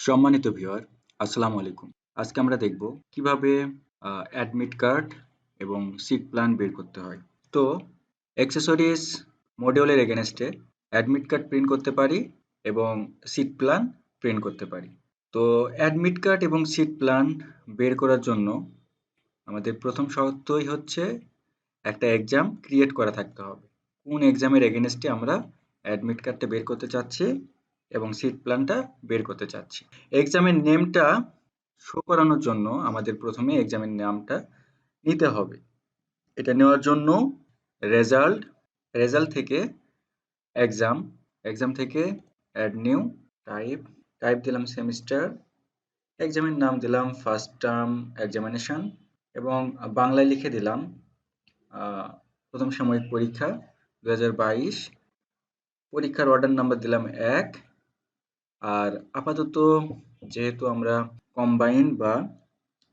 সম্মানিত ভিউয়ার, আসসালামু আলাইকুম। আজকে আমরা দেখব কিভাবে অ্যাডমিট কার্ড এবং সিট প্ল্যান বের করতে হয়। তো অ্যাক্সেসরিজ মডিউলের এগেনস্টে অ্যাডমিট কার্ড প্রিন্ট করতে পারি এবং সিট প্ল্যান প্রিন্ট করতে পারি। তো অ্যাডমিট কার্ড এবং সিট প্ল্যান বের করার জন্য আমাদের প্রথম শর্তই হচ্ছে একটা এক্সাম ক্রিয়েট করা থাকতে হবে। কোন এক্সামের এগেনস্টে আমরা অ্যাডমিট কার্ডটা বের করতে চাচ্ছি এবং সিট প্ল্যানটা বের করতে চাচ্ছি। এক্সামের নেমটা শো করানোর জন্য আমাদের প্রথমে এক্সামের নামটা নিতে হবে। এটা নেওয়ার জন্য রেজাল্ট থেকে এক্সাম, এক্সাম থেকে অ্যাড নিউ, টাইপ দিলাম সেমিস্টার, এক্সামের নাম দিলাম ফার্স্ট টার্ম এক্সামিনেশন এবং বাংলায় লিখে দিলাম প্রথম সাময়িক পরীক্ষা 2022। পরীক্ষার অর্ডার নাম্বার দিলাম 1। আর আপাতত যেহেতু আমরা কম্বাইন বা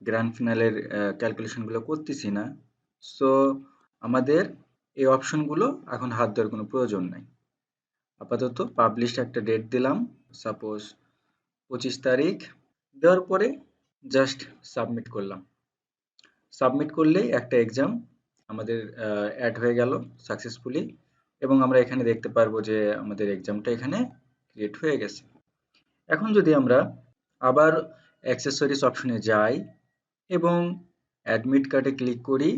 গ্র্যান্ড ফিনালের ক্যালকুলেশনগুলো করতেছি না, সো আমাদের এই অপশনগুলো এখন হাত দেওয়ার কোনো প্রয়োজন নাই। আপাতত পাবলিশ একটা ডেট দিলাম, সাপোজ 25 তারিখ। দেওয়ার পরে জাস্ট সাবমিট করলাম। সাবমিট করলেই একটা এক্সাম আমাদের অ্যাড হয়ে গেল সাকসেসফুলি এবং আমরা এখানে দেখতে পারবো যে আমাদের এক্সামটা এখানে ক্রিয়েট হয়ে গেছে। এখন যদি আমরা আবার অ্যাক্সেসরিজ অপশনে যাই এবং অ্যাডমিট কার্ডে ক্লিক করি,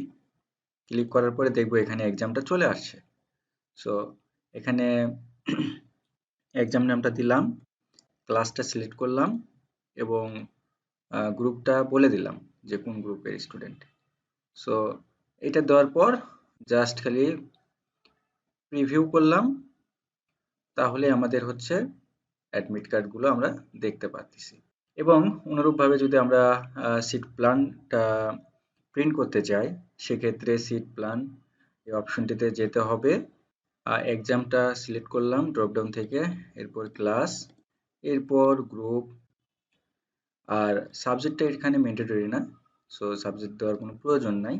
ক্লিক করার পরে দেখবো এখানে এক্সামটা চলে আসছে। সো এখানে এক্সাম নামটা দিলাম, ক্লাসটা সিলেক্ট করলাম এবং গ্রুপটা বলে দিলাম যে কোন গ্রুপের স্টুডেন্ট। সো এটা দেওয়ার পর জাস্ট খালি প্রিভিউ করলাম, তাহলে আমাদের হচ্ছে অ্যাডমিট কার্ডগুলো আমরা দেখতে পাচ্ছি। এবং অনুরূপভাবে যদি আমরা সিট প্ল্যানটা প্রিন্ট করতে চাই, সেক্ষেত্রে সিট প্ল্যান এই অপশনটিতে যেতে হবে। এক্সামটা সিলেক্ট করলাম ড্রপডাউন থেকে, এরপর ক্লাস, এরপর গ্রুপ। আর সাবজেক্টটা এখানে ম্যান্ডেটরি না, সো সাবজেক্ট দেওয়ার কোনো প্রয়োজন নাই।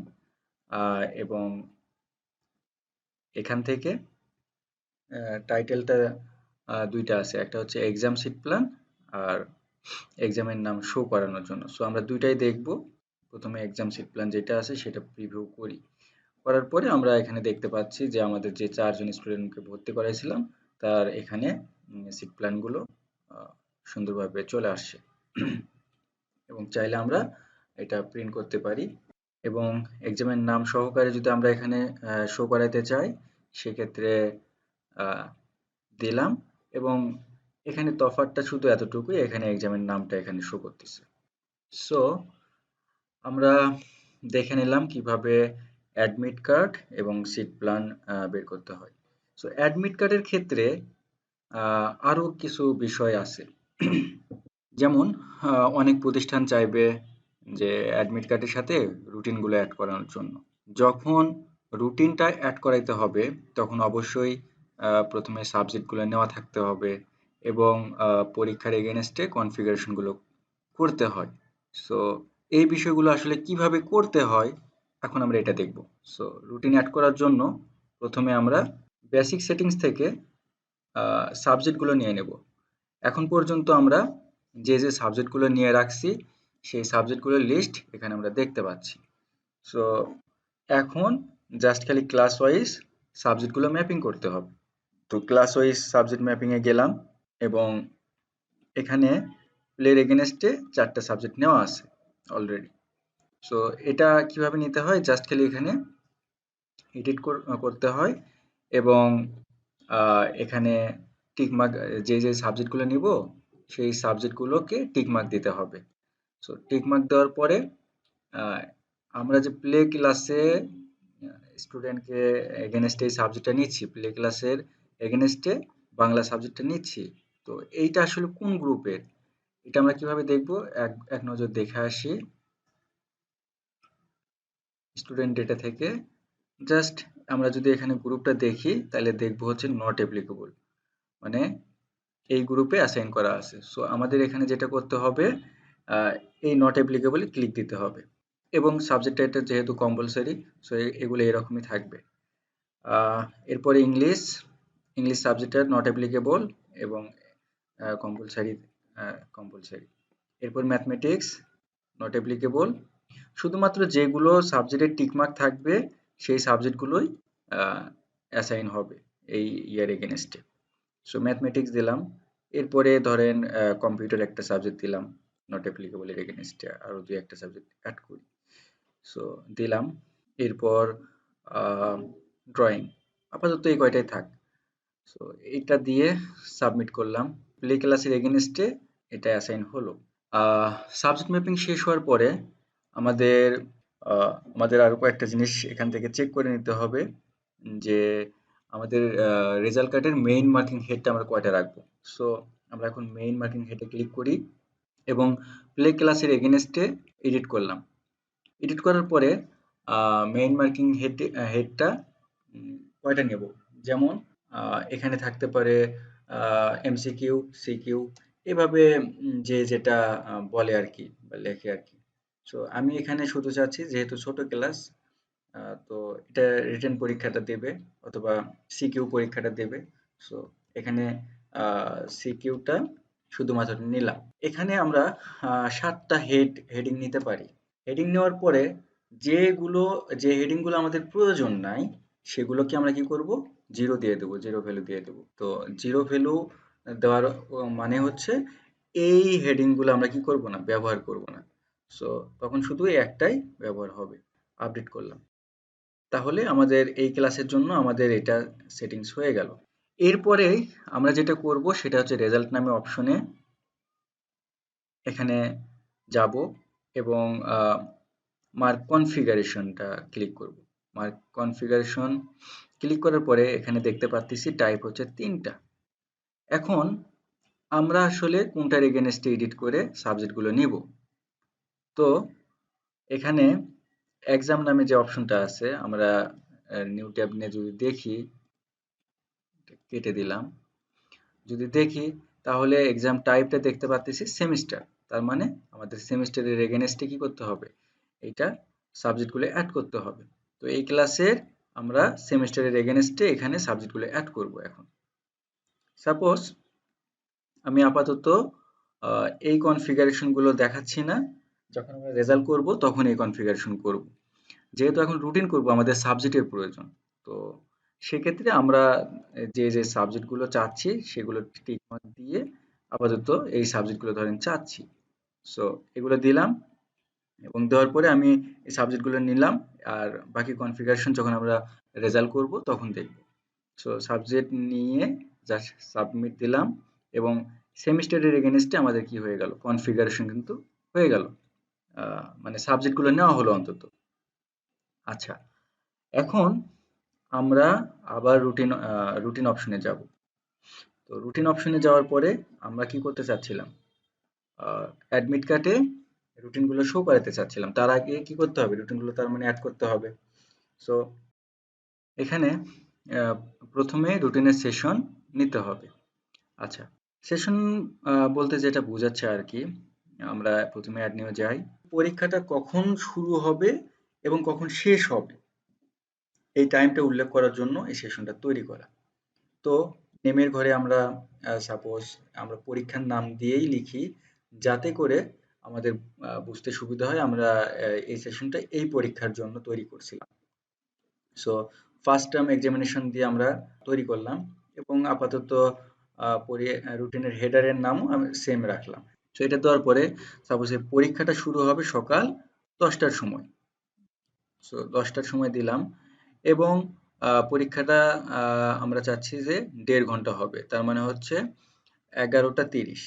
এবং এখান থেকে টাইটেলটা দুইটা আছে, একটা হচ্ছে এক্সাম সিট প্ল্যান আর এক্সামের নাম শো করানোর জন্য। সো আমরা দুইটাই দেখব। প্রথমে এক্সাম সিট প্ল্যান যেটা আছে সেটা প্রিভিউ করি। করার পরে আমরা এখানে দেখতে পাচ্ছি যে আমাদের যে 4 জন স্টুডেন্টকে ভর্তি করাইছিলাম তার এখানে সিট প্ল্যানগুলো সুন্দরভাবে চলে আসছে এবং চাইলে আমরা এটা প্রিন্ট করতে পারি এবং এক্সামের নাম সহকারে যদি আমরা এখানে শো করাইতে চাই, সেক্ষেত্রে দিলাম এবং এখানে তফাৎটা শুধু এতটুকুই, এখানে এক্সামের নামটা এখানে শো করতেছে। সো আমরা দেখে নিলাম কিভাবে অ্যাডমিট কার্ড এবং সিট প্ল্যান বের করতে হয়। সো অ্যাডমিট কার্ডের ক্ষেত্রে আরও কিছু বিষয় আছে। যেমন অনেক প্রতিষ্ঠান চাইবে যে অ্যাডমিট কার্ডের সাথে রুটিনগুলো অ্যাড করানোর জন্য। যখন রুটিনটা অ্যাড করাইতে হবে তখন অবশ্যই প্রথমে সাবজেক্টগুলো নেওয়া থাকতে হবে এবং পরীক্ষার এগেনস্টে কনফিগারেশনগুলো করতে হয়। সো এই বিষয়গুলো আসলে কিভাবে করতে হয় এখন আমরা এটা দেখব। সো রুটিন অ্যাড করার জন্য প্রথমে আমরা বেসিক সেটিংস থেকে সাবজেক্টগুলো নিয়ে নেব। এখন পর্যন্ত আমরা যে সাবজেক্টগুলো নিয়ে রাখছি সেই সাবজেক্টগুলোর লিস্ট এখানে আমরা দেখতে পাচ্ছি। সো এখন জাস্ট খালি ক্লাস ওয়াইজ সাবজেক্টগুলো ম্যাপিং করতে হবে। তো ক্লাস ওয়াইজ সাবজেক্ট ম্যাপিংয়ে গেলাম এবং এখানে প্লের এগেনস্টে 4টা সাবজেক্ট নেওয়া আছে অলরেডি। সো এটা কিভাবে নিতে হয়, জাস্ট খালি এখানে এডিট করতে হয় এবং এখানে টিকমার্ক যে সাবজেক্টগুলো নিব সেই সাবজেক্টগুলোকে টিকমার্ক দিতে হবে। সো টিকমার্ক দেওয়ার পরে আমরা যে প্লে ক্লাসে স্টুডেন্টকে এগেনস্টে এই সাবজেক্টটা নিচ্ছি, প্লে ক্লাসের এগেনস্টে বাংলা সাবজেক্টটা নিচ্ছি, তো এইটা আসলে কোন গ্রুপের এটা আমরা কিভাবে দেখব, এক নজর দেখে আসি। স্টুডেন্ট ডেটা থেকে জাস্ট আমরা যদি এখানে গ্রুপটা দেখি তাহলে দেখব হচ্ছে নট অ্যাপ্লিকেবল, মানে এই গ্রুপে অ্যাসাইন করা আছে। সো আমাদের এখানে যেটা করতে হবে, এই নট অ্যাপ্লিকেবলে ক্লিক দিতে হবে এবং সাবজেক্ট টাইটেল যেহেতু কম্পালসারি, সো এগুলো এরকমই থাকবে। এরপরে ইংলিশ সাবজেক্টটা নট অ্যাপ্লিকেবল এবং কম্পালসারি কম্পালসারি। এরপর ম্যাথমেটিক্স নট অ্যাপ্লিকেবল, শুধুমাত্র যেগুলো সাবজেক্টের টিকমার্ক থাকবে সেই সাবজেক্টগুলোই অ্যাসাইন হবে এই ইয়ার এগেনস্টে। সো ম্যাথমেটিক্স দিলাম। এরপরে ধরেন কম্পিউটার একটা সাবজেক্ট দিলাম নট অ্যাপ্লিকেবল এর এগেনস্টে, আরো দুই একটা সাবজেক্ট অ্যাড করি। সো দিলাম। এরপর ড্রয়িং, আপাতত এই কয়টাই থাক। সো এটা দিয়ে সাবমিট করলাম। প্লে ক্লাসের এগেনস্টে এটা অ্যাসাইন হলো। সাবজেক্ট ম্যাপিং শেষ হওয়ার পরে আমাদের আমাদের আরো কয়েকটা জিনিস এখান থেকে চেক করে নিতে হবে যে আমাদের রেজাল্ট কার্ডের মেইন মার্কিং হেডটা আমরা কয়টা রাখবো। সো আমরা এখন মেইন মার্কিং হেডে ক্লিক করি এবং প্লে ক্লাসের এগেনস্টে এডিট করলাম। এডিট করার পরে মেইন মার্কিং হেডটা কয়টা নেব, যেমন এখানে থাকতে পারে এমসিকিউ, সিকিউ, এভাবে যে যেটা বলে আর কি বা লেখে আর কি। সো আমি এখানে শুধু চাচ্ছি যেহেতু ছোট ক্লাস, তো এটা রিটেন পরীক্ষাটা দেবে অথবা সিকিউ পরীক্ষাটা দেবে। সো এখানে সিকিউটা শুধুমাত্র নিলাম। এখানে আমরা 7টা হেডিং নিতে পারি। হেডিং নেওয়ার পরে যে হেডিংগুলো আমাদের প্রয়োজন নাই সেগুলোকে আমরা কি করব, জিরো দিয়ে দেবো, জিরো ভ্যালু দিয়ে দেবো। তো জিরো ভ্যালু দেওয়ার মানে হচ্ছে এই হেডিংগুলো আমরা কি করব না, ব্যবহার করব না। সো তখন শুধু এই একটাই ব্যবহার হবে। আপডেট করলাম। তাহলে আমাদের এই ক্লাসের জন্য আমাদের এটা সেটিংস হয়ে গেল। এরপরে আমরা যেটা করব সেটা হচ্ছে রেজাল্ট নামে অপশনে এখানে যাব এবং মার্ক কনফিগারেশনটা ক্লিক করব। মার্ক কনফিগারেশন ক্লিক করার পরে এখানে দেখতে পাচ্ছি টাইপ হচ্ছে 3টা। এখন আমরা আসলে কোনটার এগেনস্টে এডিট করে সাবজেক্টগুলো নিব। তো এখানে এক্সাম নামে যে অপশনটা আছে, আমরা নিউ ট্যাব নিয়ে যদি দেখি, কেটে দিলাম, যদি দেখি তাহলে এক্সাম টাইপটা দেখতে পাচ্ছি সেমিস্টার। তার মানে আমাদের সেমিস্টারের এগেনস্টে কি করতে হবে, এইটা সাবজেক্টগুলো অ্যাড করতে হবে। তো এই ক্লাসের আমরা সেমিস্টারের এগেনস্টে এখানে সাবজেক্টগুলো অ্যাড করব। এখন সাপোজ আমি আপাতত এই কনফিগারেশনগুলো দেখাচ্ছি না, যখন আমরা রেজাল্ট করব তখন এই কনফিগারেশন করব। যেহেতু এখন রুটিন করব, আমাদের সাবজেক্টের প্রয়োজন। তো সেক্ষেত্রে আমরা যে সাবজেক্টগুলো চাচ্ছি সেগুলো টিক মার্ক দিয়ে আপাতত এই সাবজেক্টগুলো ধরেন চাচ্ছি। সো এগুলো দিলাম এবং দেওয়ার পরে আমি এই সাবজেক্টগুলো নিলাম। আর বাকি কনফিগারেশন যখন আমরা রেজাল্ট করব তখন দেখব। সো সাবজেক্ট নিয়ে জাস্ট সাবমিট দিলাম এবং সেমিস্টারের এগেনস্টে আমাদের কি হয়ে গেল, কনফিগারেশন কিন্তু হয়ে গেল। মানে সাবজেক্টগুলো নেওয়া হলো অন্তত। আচ্ছা, এখন আমরা আবার রুটিন অপশনে যাব। তো রুটিন অপশনে যাওয়ার পরে আমরা কি করতে চাচ্ছিলাম, অ্যাডমিট কার্ডে রুটিনগুলো শো করাতে চাচ্ছিলাম। তার আগে কি করতে হবে, রুটিনগুলো তার মানে অ্যাড করতে হবে। সো এখানে প্রথমে রুটিনের সেশন নিতে হবে। আচ্ছা, সেশন বলতে যেটা বোঝাচ্ছে আর কি, আমরা প্রথমে অ্যাড নিয়ে যাই। পরীক্ষাটা কখন শুরু হবে এবং কখন শেষ হবে এই টাইমটা উল্লেখ করার জন্য এই সেশনটা তৈরি করা। তো নেমের ঘরে আমরা সাপোজ আমরা পরীক্ষার নাম দিয়েই লিখি, যাতে করে আমাদের বুঝতে সুবিধা হয় আমরা এই সেশনটা এই পরীক্ষার জন্য তৈরি করছিলাম। সো ফার্স্ট টার্ম এক্সামিনেশন দিয়ে আমরা তৈরি করলাম এবং আপাতত রুটিনের হেডারের নামও আমি সেম রাখলাম। সো এটা দেওয়ার পরে সাপোজ এই পরীক্ষাটা শুরু হবে সকাল 10টার সময়। সো 10টার সময় দিলাম এবং পরীক্ষাটা আমরা চাচ্ছি যে 1.5 ঘন্টা হবে। তার মানে হচ্ছে 11টা 30।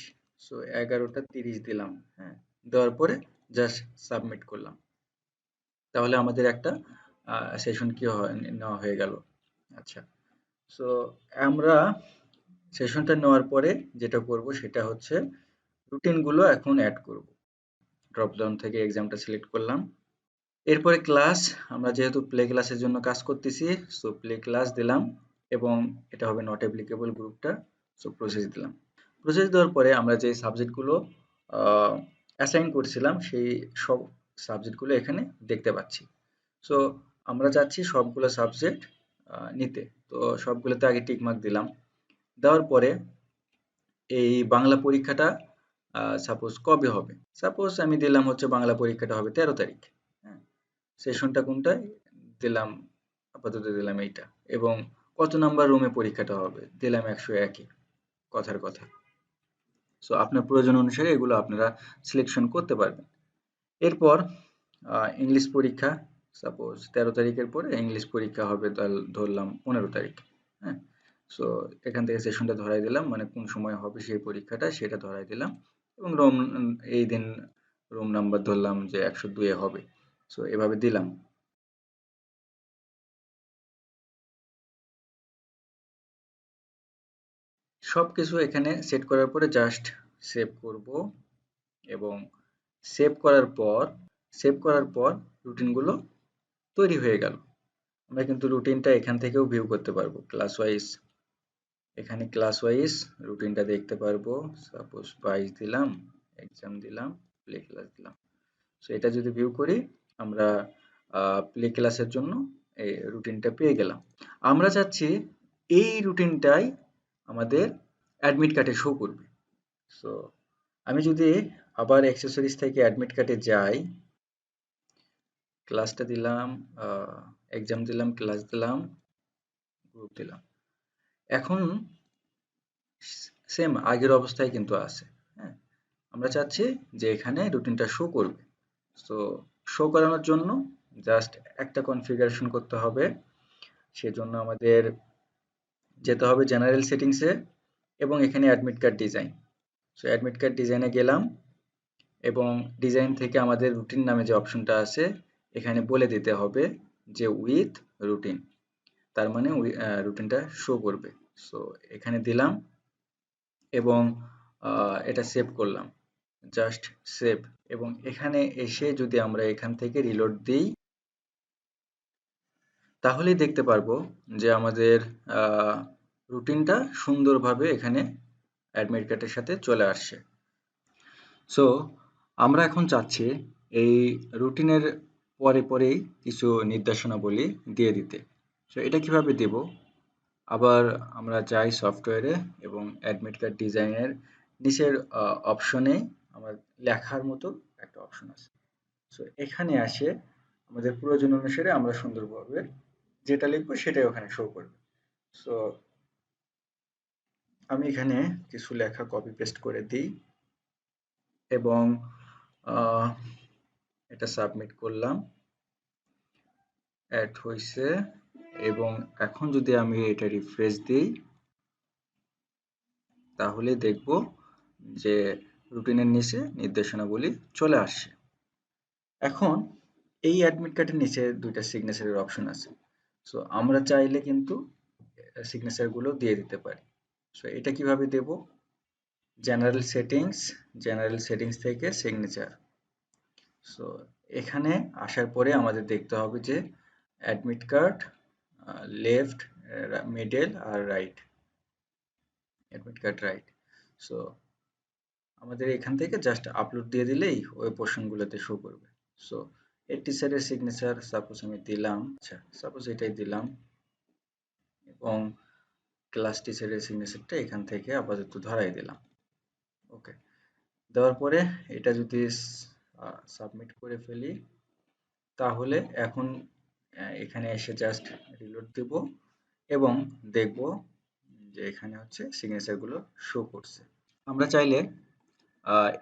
সো 11টা 30 দিলাম। হ্যাঁ, দেওয়ার পরে জাস্ট সাবমিট করলাম। তাহলে আমাদের একটা সেশন কি নেওয়া হয়ে গেল। আচ্ছা, সো আমরা সেশনটা নেওয়ার পরে যেটা করব সেটা হচ্ছে রুটিনগুলো এখন অ্যাড করব। ড্রপ ডাউন থেকে এক্সামটা সিলেক্ট করলাম। এরপরে ক্লাস, আমরা যেহেতু প্লে ক্লাসের জন্য কাজ করতেছি, সো প্লে ক্লাস দিলাম এবং এটা হবে নট অ্যাপ্লিকেবল গ্রুপটা। সো প্রসেস দিলাম। প্রসেস দেওয়ার পরে আমরা যে সাবজেক্টগুলো অ্যাসাইন করছিলাম সেই সব সাবজেক্টগুলো এখানে দেখতে পাচ্ছি। সো আমরা চাচ্ছি সবগুলো সাবজেক্ট নিতে। তো সবগুলোতে আগে টিক মার্ক দিলাম। দেওয়ার পরে এই বাংলা পরীক্ষাটা সাপোজ কবে হবে, সাপোজ আমি দিলাম হচ্ছে বাংলা পরীক্ষাটা হবে 13 তারিখ। হ্যাঁ, সেশনটা কোনটায় দিলাম, আপাতত দিলাম এইটা, এবং কত নাম্বার রুমে পরীক্ষাটা হবে দিলাম 101, কথার কথা। সো আপনার প্রয়োজন অনুসারে এগুলো আপনারা সিলেকশন করতে পারবেন। এরপর ইংলিশ পরীক্ষা, সাপোজ 13 তারিখের পরে ইংলিশ পরীক্ষা হবে ধরলাম 15 তারিখ। হ্যাঁ, সো এখান থেকে সেশনটা ধরাই দিলাম, মানে কোন সময় হবে সেই পরীক্ষাটা সেটা ধরাই দিলাম, এবং এই দিন রুম নাম্বার ধরলাম যে 102 এ হবে। সো এভাবে দিলাম। সবকিছু এখানে সেট করার পরে জাস্ট সেভ করব, এবং সেভ করার পর রুটিনগুলো তৈরি হয়ে গেল। আমরা কিন্তু রুটিনটা এখান থেকেও ভিউ করতে পারবো ক্লাস ওয়াইজ। এখানে ক্লাস ওয়াইজ রুটিনটা দেখতে পারবো। সাপোজ 22 দিলাম, এক্সাম দিলাম, প্লে ক্লাস দিলাম। সো এটা যদি ভিউ করি, আমরা প্লে ক্লাসের জন্য এই রুটিনটা পেয়ে গেলাম। আমরা চাচ্ছি এই রুটিনটাই আমাদের অ্যাডমিট কার্ডে শো করবে। সো আমি যদি আবার অ্যাক্সেসরিজ থেকে অ্যাডমিট কার্ডে যাই, ক্লাসটা দিলাম, এক্সাম দিলাম, ক্লাস দিলাম, গ্রুপ দিলাম। এখন সেম আগের অবস্থায় কিন্তু আছে। হ্যাঁ, আমরা চাচ্ছি যে এখানে রুটিনটা শো করবে। সো শো করানোর জন্য জাস্ট একটা কনফিগারেশন করতে হবে। সেজন্য আমাদের যেতে হবে জেনারেল সেটিংসে, এবং এখানে admit card design. So admit card ডিজাইনে গেলাম, এবং ডিজাইন থেকে আমাদের রুটিন নামে যে অপশনটা আছে এখানে বলে দিতে হবে যে উইথ রুটিন, তার মানে রুটিনটা শো করবে। সো এখানে দিলাম, এবং এটা সেভ করলাম, জাস্ট সেভ। এবং এখানে এসে যদি আমরা এখান থেকে রিলোড দিই, তাহলেই দেখতে পারবো যে আমাদের রুটিনটা সুন্দরভাবে এখানে অ্যাডমিট কার্ডের সাথে চলে আসছে। সো আমরা এখন চাচ্ছি এই রুটিনের পরেই কিছু নির্দেশনাবলী দিয়ে দিতে। সো এটা কিভাবে দেব? আবার আমরা যাই সফটওয়্যারে, এবং অ্যাডমিট কার্ড ডিজাইনের নিচের অপশনে আমার লেখার মতো একটা অপশন আছে। সো এখানে আসে আমাদের প্রয়োজন অনুসারে আমরা সুন্দরভাবে যেটা লিখবো সেটাই ওখানে শো করবে। সো আমি এখানে কিছু লেখা কপি পেস্ট করে দিই, এবং এটা সাবমিট করলাম, অ্যাড হয়েছে। এবং এখন যদি আমি এটা রিফ্রেশ দিই, তাহলে দেখব যে রুটিনের নিচে নির্দেশনাবলী চলে আসছে। এখন এই অ্যাডমিট কার্ডের নিচে দুইটা সিগনেচারের অপশন আছে। সো আমরা চাইলে কিন্তু সিগনেচার গুলো দিয়ে দিতে পারি। সো এটা কিভাবে দেব? জেনারেল সেটিংস থেকে সিগনেচার। সো এখানে আসার পরে আমাদের দেখতে হবে যে অ্যাডমিট কার্ড লেফট, মিডল আর right, admit card right. So আমাদের এখান থেকে জাস্ট আপলোড দিয়ে দিলেই ওই পোর্শনগুলোতে শো করবে। সো এই টিচারের সিগনেচার সাপোজ আমি দিলাম, আচ্ছা সাপোজ এটাই দিলাম, এবং ক্লাস টিচারের সিগনেচারটা এখান থেকে আপাতত ধরাই দিলাম। ওকে, দেওয়ার পরে এটা যদি সাবমিট করে ফেলি, তাহলে এখন এখানে এসে জাস্ট রিলোড দেব, এবং দেখব যে এখানে হচ্ছে সিগনেচার গুলো শো করছে। আমরা চাইলে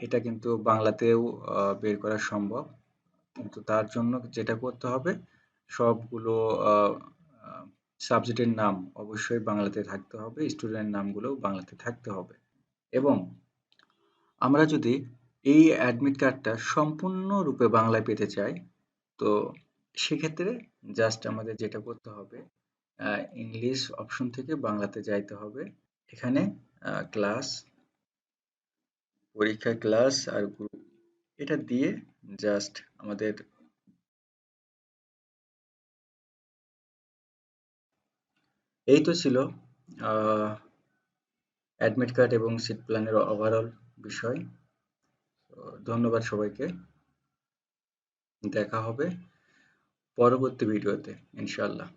এটা কিন্তু বাংলাতেও বের করা সম্ভব, কিন্তু তার জন্য যেটা করতে হবে, সবগুলো সাবজেক্টের নাম অবশ্যই বাংলাতে থাকতে হবে, স্টুডেন্ট নামগুলো বাংলাতে থাকতে হবে। এবং আমরা যদি এই অ্যাডমিট কার্ডটা সম্পূর্ণরূপে বাংলায় পেতে চাই, তো সেক্ষেত্রে জাস্ট আমাদের যেটা করতে হবে, ইংলিশ অপশন থেকে বাংলাতে যাইতে হবে। এখানে ক্লাস, পরীক্ষা ক্লাস আর গ্রুপ, এটা দিয়ে জাস্ট আমাদের এই তো ছিল অ্যাডমিট কার্ড এবং সিট প্ল্যানের ওভারঅল বিষয়। ধন্যবাদ সবাইকে, দেখা হবে পরবর্তী ভিডিওতে ইনশাআল্লাহ।